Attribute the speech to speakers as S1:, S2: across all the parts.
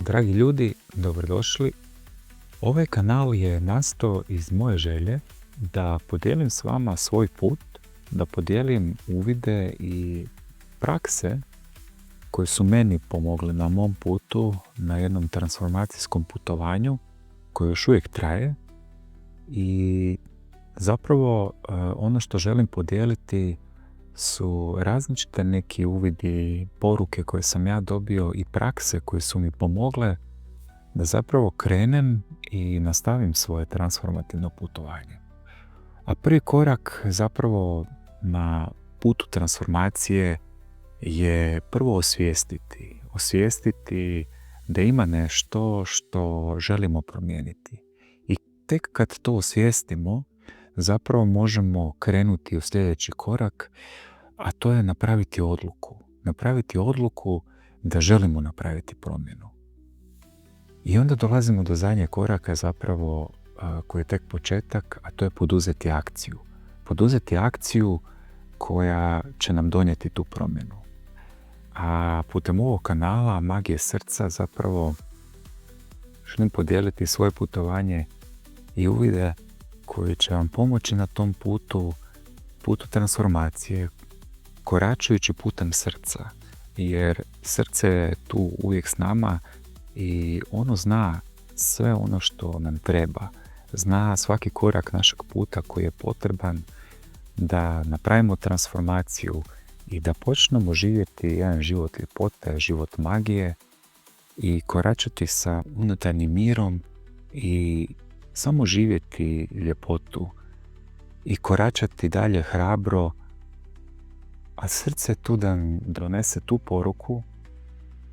S1: Dragi ljudi, dobrodošli. Ovaj kanal je nastao iz moje želje da podijelim s vama svoj put, da podijelim uvide i prakse koje su meni pomogle na mom putu, na jednom transformacijskom putovanju koje još uvijek traje. I zapravo ono što želim podijeliti su različite neki uvidi, poruke koje sam ja dobio i prakse koje su mi pomogle da zapravo krenem i nastavim svoje transformativno putovanje. A prvi korak zapravo na putu transformacije je prvo osvijestiti da ima nešto što želimo promijeniti. I tek kad to osvijestimo, zapravo možemo krenuti u sljedeći korak, a to je napraviti odluku. Napraviti odluku da želimo napraviti promjenu. I onda dolazimo do zadnjeg koraka zapravo koji je tek početak, a to je poduzeti akciju. Poduzeti akciju koja će nam donijeti tu promjenu. A putem ovog kanala Magije srca zapravo želim podijeliti svoje putovanje i uvide koji će vam pomoći na tom putu transformacije, koračajući putem srca. Jer srce je tu uvijek s nama i ono zna sve ono što nam treba. Zna svaki korak našeg puta koji je potreban da napravimo transformaciju i da počnemo živjeti jedan život ljepote, život magije i koračati sa unutarnjim mirom i samo živjeti ljepotu i koračati dalje hrabro, a srce je tu da donese tu poruku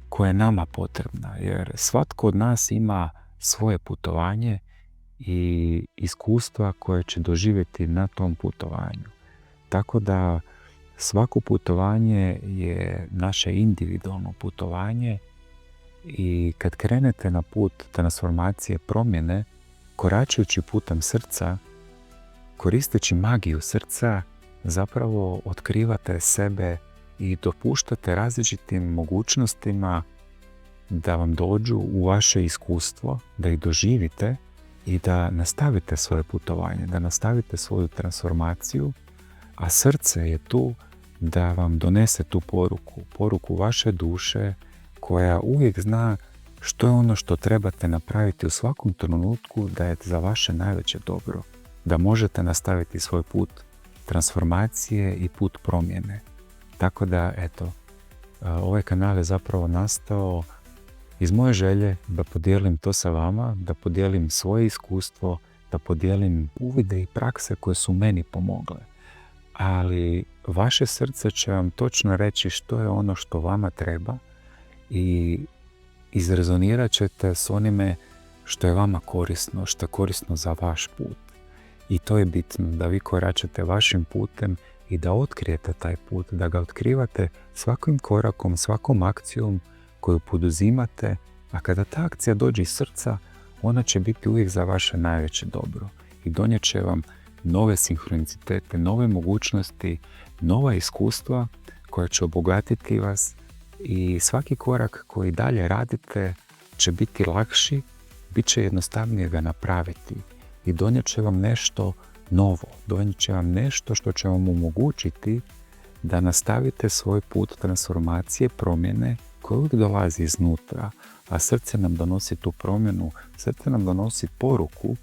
S1: koja je nama potrebna, jer svatko od nas ima svoje putovanje i iskustva koje će doživjeti na tom putovanju. Tako da svako putovanje je naše individualno putovanje i kad krenete na put transformacije, promjene, koračajući putem srca, koristeći magiju srca, zapravo otkrivate sebe i dopuštate različitim mogućnostima da vam dođu u vaše iskustvo, da ih doživite i da nastavite svoje putovanje, da nastavite svoju transformaciju, a srce je tu da vam donese tu poruku vaše duše koja uvijek zna što je ono što trebate napraviti u svakom trenutku da je za vaše najveće dobro, da možete nastaviti svoj put transformacije i put promjene. Tako da, eto, ovaj kanal je zapravo nastao iz moje želje da podijelim to sa vama, da podijelim svoje iskustvo, da podijelim uvide i prakse koje su meni pomogle. Ali vaše srce će vam točno reći što je ono što vama treba i izrezonirat ćete s onime što je vama korisno, što je korisno za vaš put. I to je bitno, da vi koračate vašim putem i da otkrijete taj put, da ga otkrivate svakim korakom, svakom akcijom koju poduzimate, a kada ta akcija dođe iz srca, ona će biti uvijek za vaše najveće dobro i donijet će vam nove sinhronicitete, nove mogućnosti, nova iskustva koja će obogatiti vas i svaki korak koji dalje radite će biti lakši, bit će jednostavnije ga napraviti i donijet će vam nešto novo, donijet će vam nešto što će vam omogućiti da nastavite svoj put transformacije, promjene koja uvijek dolazi iznutra, a srce nam donosi tu promjenu, srce nam donosi poruku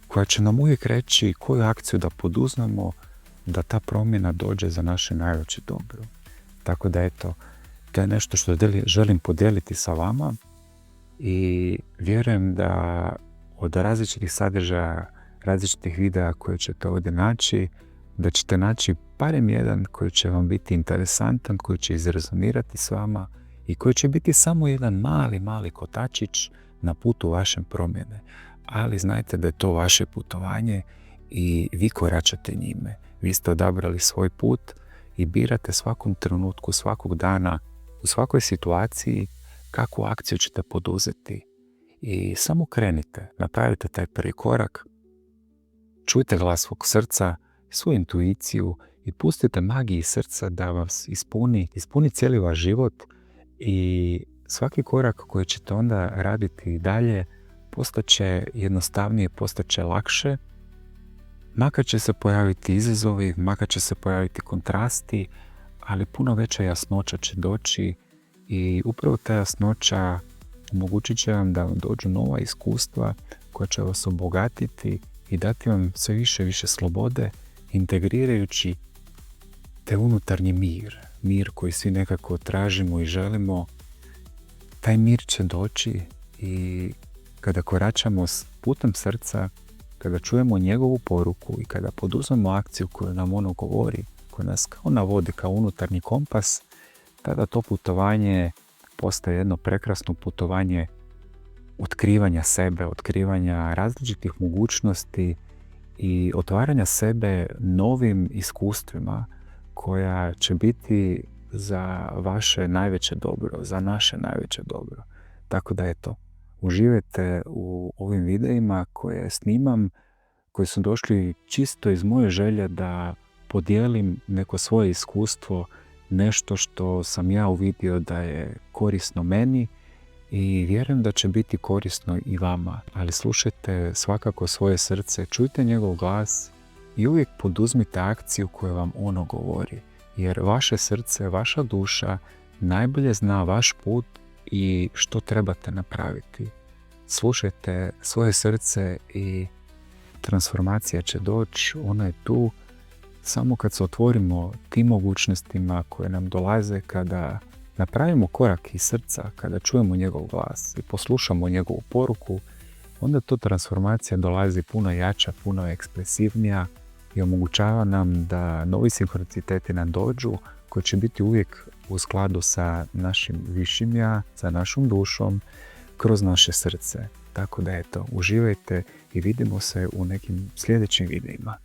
S1: koja će nam uvijek reći koju akciju da poduzmemo da ta promjena dođe za naše najveće dobro. Tako da eto, to je nešto što želim podijeliti sa vama i vjerujem da od različitih sadržaja, različitih videa koje ćete ovdje naći, da ćete naći barem jedan koji će vam biti interesantan, koji će izrezonirati s vama i koji će biti samo jedan mali kotačić na putu vaše promjene. Ali znajte da je to vaše putovanje i vi koračate njime. Vi ste odabrali svoj put i birate svakom trenutku, svakog dana, u svakoj situaciji kakvu akciju ćete poduzeti. I samo krenite, napravite taj prvi korak, čujte glas svog srca, svoju intuiciju i pustite magiji srca da vas ispuni cijeli vaš život i svaki korak koji ćete onda raditi i dalje postaće jednostavnije, postaće lakše, makar će se pojaviti izazovi, makar će se pojaviti kontrasti, ali puno veća jasnoća će doći i upravo ta jasnoća omogućit će vam da vam dođu nova iskustva koja će vas obogatiti i dati vam sve više i više slobode, integrirajući te unutarnji mir koji svi nekako tražimo i želimo. Taj mir će doći i kada koračamo s putem srca, kada čujemo njegovu poruku i kada poduzmemo akciju koju nam ono govori, koja nas kao navodi kao unutarnji kompas, tada to putovanje postaje jedno prekrasno putovanje otkrivanja sebe, otkrivanja različitih mogućnosti i otvaranja sebe novim iskustvima koja će biti za vaše najveće dobro, za naše najveće dobro. Tako da eto, uživajte u ovim videima koje snimam, koji su došli čisto iz moje želje da podijelim neko svoje iskustvo, nešto što sam ja uvidio da je korisno meni i vjerujem da će biti korisno i vama. Ali slušajte svakako svoje srce, čujte njegov glas i uvijek poduzmite akciju koju vam ono govori. Jer vaše srce, vaša duša najbolje zna vaš put i što trebate napraviti. Slušajte svoje srce i transformacija će doći, ona je tu. Samo kad se otvorimo tim mogućnostima koje nam dolaze, kada napravimo korak iz srca, kada čujemo njegov glas i poslušamo njegovu poruku, onda to transformacija dolazi puno jača, puno ekspresivnija i omogućava nam da novi sinhroniciteti nam dođu koji će biti uvijek u skladu sa našim višim ja, sa našom dušom, kroz naše srce. Tako da eto, uživajte i vidimo se u nekim sljedećim videima.